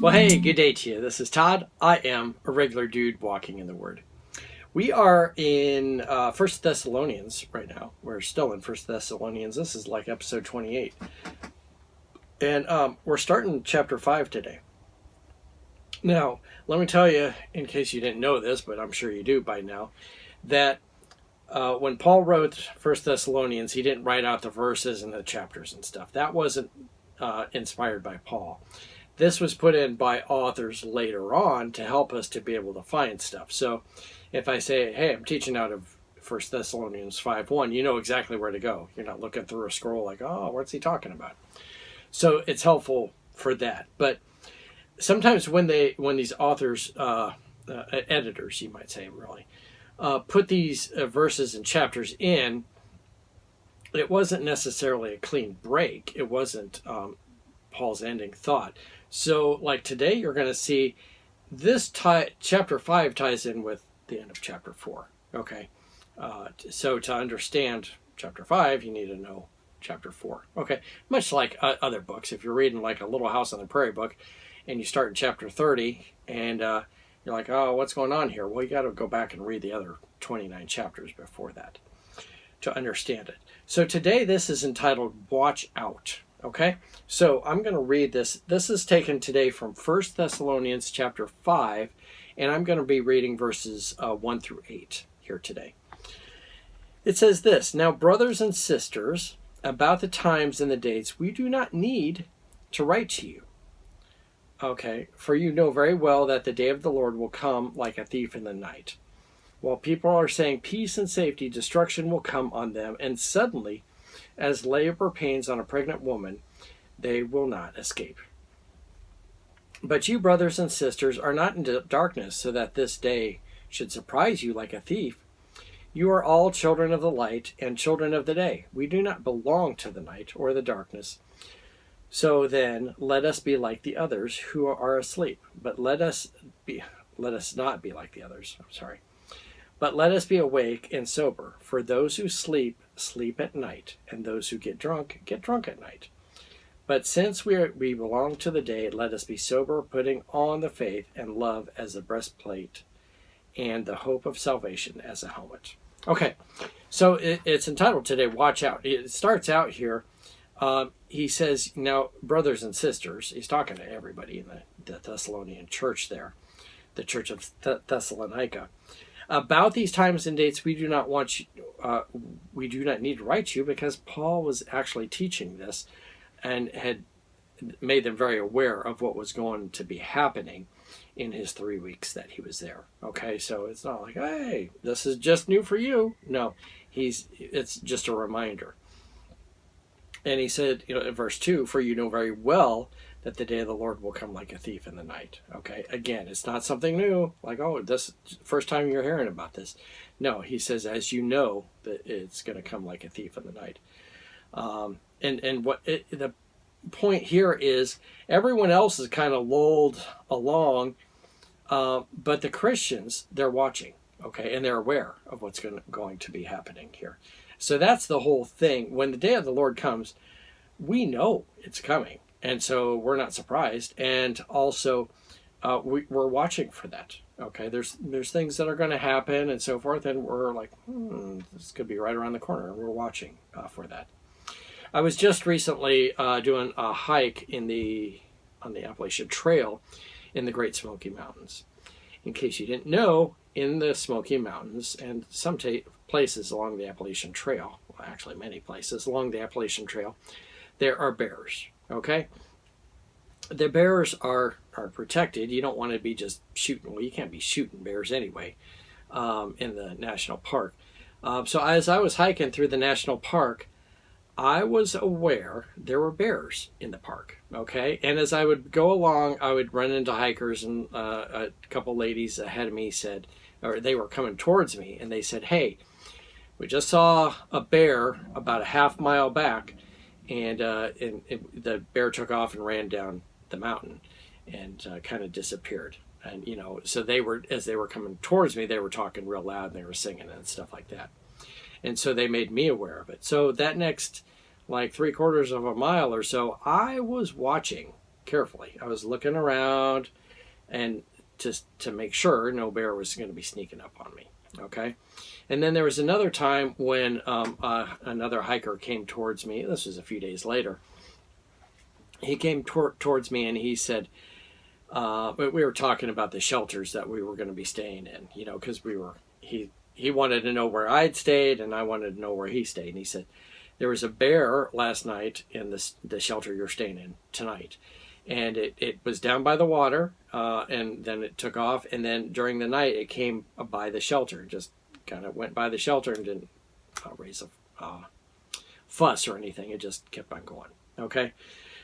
Well, hey, good day to you. This is Todd. I am a regular dude walking in the Word. We are in 1 Thessalonians right now. We're still in 1 Thessalonians. This is like episode 28. And we're starting chapter 5 today. Now, let me tell you, in case you didn't know this, but I'm sure you do by now, that when Paul wrote 1 Thessalonians, he didn't write out the verses and the chapters and stuff. That wasn't inspired by Paul. This was put in by authors later on to help us to be able to find stuff. So if I say, hey, I'm teaching out of 1 Thessalonians 5:1, you know exactly where to go. You're not looking through a scroll like, oh, what's he talking about? So it's helpful for that. But sometimes when these authors, editors, you might say, really, put these verses and chapters in, it wasn't necessarily a clean break. It wasn't Paul's ending thought. So like today, you're going to see this chapter 5 ties in with the end of chapter 4. Okay. So to understand chapter 5, you need to know chapter 4. Okay. Much like other books. If you're reading like a Little House on the Prairie book and you start in chapter 30 and you're like, oh, what's going on here? Well, you got to go back and read the other 29 chapters before that to understand it. So today, this is entitled Watch Out. Okay, so I'm going to read this. This is taken today from 1 Thessalonians chapter 5, and I'm going to be reading verses 1 through 8 here today. It says this, now brothers and sisters, about the times and the dates, we do not need to write to you. Okay, for you know very well that the day of the Lord will come like a thief in the night. While people are saying peace and safety, destruction will come on them, and suddenly, as labor pains on a pregnant woman, they will not escape. But you, brothers and sisters, are not in darkness, so that this day should surprise you like a thief. You are all children of the light and children of the day. We do not belong to the night or the darkness. So then, let us be like the others who are asleep. But let us not be like the others. But let us be awake and sober. For those who sleep at night, and those who get drunk at night. But since we belong to the day, let us be sober, putting on the faith and love as a breastplate, and the hope of salvation as a helmet. Okay, so it's entitled today, Watch Out. It starts out here, he says, now, brothers and sisters, he's talking to everybody in the Thessalonian church there, the church of Thessalonica. About these times and dates, we do not need to write to you, because Paul was actually teaching this and had made them very aware of what was going to be happening in his 3 weeks that he was there. Okay, so it's not like, hey, this is just new for you. No, it's just a reminder. And he said, in verse 2, for you know very well that the day of the Lord will come like a thief in the night. Okay, again, it's not something new, like, oh, this first time you're hearing about this. No, he says, as you know, that it's going to come like a thief in the night. And what the point here is, everyone else is kind of lulled along, but the Christians, they're watching, okay, and they're aware of what's going to be happening here. So that's the whole thing. When the day of the Lord comes, we know it's coming. And so we're not surprised, and also we're watching for that. Okay, there's things that are going to happen and so forth, and we're like, this could be right around the corner, and we're watching for that. I was just recently doing a hike on the Appalachian Trail in the Great Smoky Mountains. In case you didn't know, in the Smoky Mountains and some places along the Appalachian Trail, well, actually many places along the Appalachian Trail, there are bears. Okay, the bears are protected. You don't want to be just shooting. Well, you can't be shooting bears anyway in the national park. So as I was hiking through the national park, I was aware there were bears in the park. Okay, and as I would go along, I would run into hikers, and a couple ladies ahead of me said, or they were coming towards me, and they said, "Hey, we just saw a bear about a half mile back." And the bear took off and ran down the mountain and kind of disappeared. And, so as they were coming towards me, they were talking real loud and they were singing and stuff like that. And so they made me aware of it. So that next, like 3/4 of a mile or so, I was watching carefully. I was looking around and just to make sure no bear was going to be sneaking up on me. Okay. And then there was another time when another hiker came towards me. This was a few days later. He came towards me and he said, we were talking about the shelters that we were going to be staying in, because he wanted to know where I'd stayed and I wanted to know where he stayed. And he said, there was a bear last night in the shelter you're staying in tonight. And it was down by the water, and then it took off. And then during the night, it came by the shelter, just kind of went by the shelter and didn't raise a fuss or anything. It just kept on going. Okay.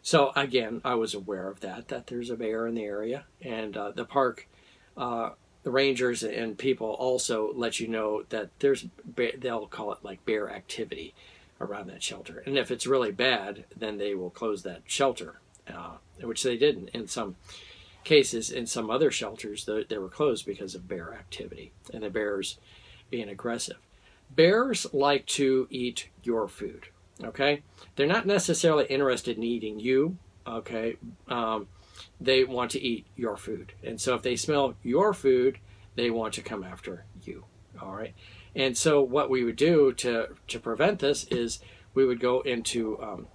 So again, I was aware of that there's a bear in the area, and the park, the rangers and people also let you know that they'll call it like bear activity around that shelter. And if it's really bad, then they will close that shelter, which they did in some cases. In some other shelters, they were closed because of bear activity and the bears being aggressive. Bears like to eat your food. Okay, they're not necessarily interested in eating you. Okay, they want to eat your food, and so if they smell your food, they want to come after you. All right, and so what we would do to prevent this is we would go into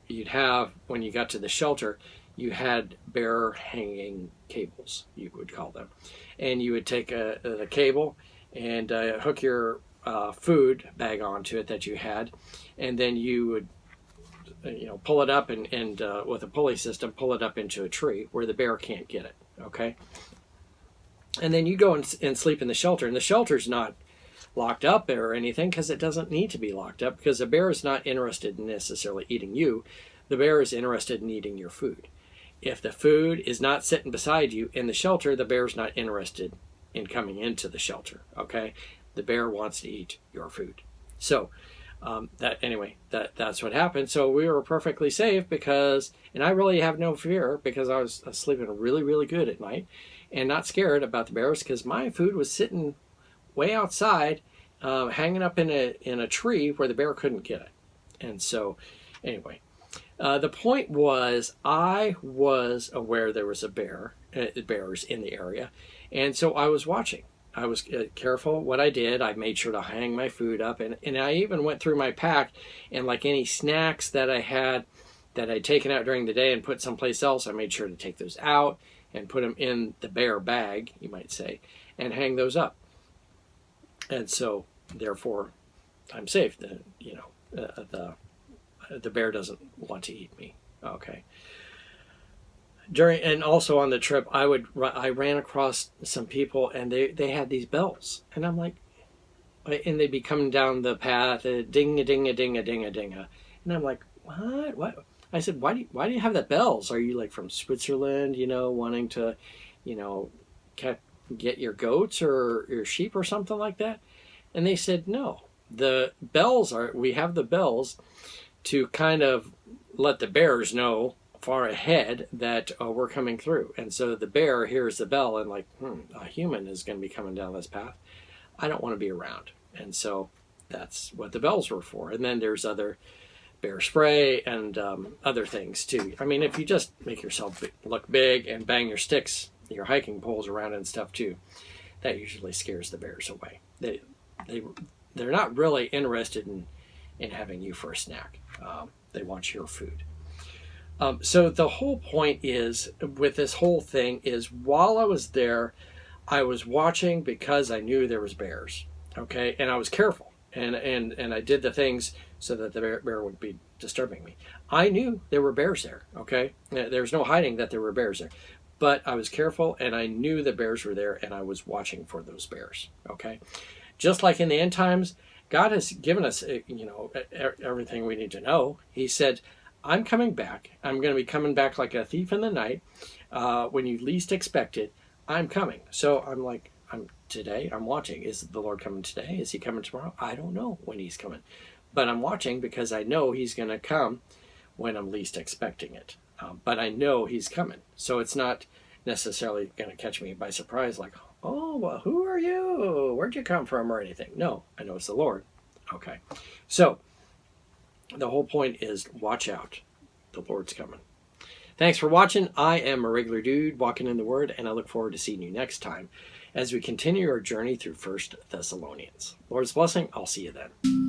you'd have, when you got to the shelter, you had bear hanging cables, you would call them, and you would take a cable and hook your food bag onto it that you had, and then you would pull it up and with a pulley system pull it up into a tree where the bear can't get it. Okay, and then you go and sleep in the shelter, and the shelter's not locked up or anything because it doesn't need to be locked up, because the bear is not interested in necessarily eating you. The bear is interested in eating your food. If the food is not sitting beside you in the shelter, the bear's not interested in coming into the shelter. Okay, the bear wants to eat your food. So that's what happened. So we were perfectly safe and I really have no fear because I was sleeping really, really good at night and not scared about the bears because my food was sitting way outside, hanging up in a tree where the bear couldn't get it. And so anyway, the point was I was aware there was bears in the area. And so I was watching. I was careful what I did. I made sure to hang my food up, and I even went through my pack, and like any snacks that I had that I'd taken out during the day and put someplace else, I made sure to take those out and put them in the bear bag, you might say, and hang those up. And so, therefore, I'm safe. The bear doesn't want to eat me. Okay. And also on the trip, I ran across some people, and they had these bells, and I'm like, and they'd be coming down the path, ding a ding a ding a ding a ding a, and I'm like, what? I said, why do you have that bells? Are you like from Switzerland, wanting to, get your goats or your sheep or something like that? And they said, no, we have the bells to kind of let the bears know far ahead that we're coming through. And so the bear hears the bell and like, a human is going to be coming down this path. I don't want to be around. And so that's what the bells were for. And then there's other bear spray and other things too. I mean, if you just make yourself look big and bang your sticks, your hiking poles around and stuff too, that usually scares the bears away. They're not really interested in having you for a snack. They want your food. So the whole point is, with this whole thing, is while I was there, I was watching because I knew there was bears, okay? And I was careful, and I did the things so that the bear wouldn't be disturbing me. I knew there were bears there, okay? There's no hiding that there were bears there. But I was careful, and I knew the bears were there, and I was watching for those bears, okay? Just like in the end times, God has given us, everything we need to know. He said, I'm coming back. I'm going to be coming back like a thief in the night. When you least expect it, I'm coming. So I'm like, I'm watching. Is the Lord coming today? Is he coming tomorrow? I don't know when he's coming. But I'm watching because I know he's going to come when I'm least expecting it. But I know he's coming. So it's not necessarily going to catch me by surprise like, oh, well, who are you? Where'd you come from or anything? No, I know it's the Lord. Okay. So the whole point is watch out. The Lord's coming. Thanks for watching. I am a regular dude walking in the Word, and I look forward to seeing you next time as we continue our journey through 1 Thessalonians. Lord's blessing. I'll see you then.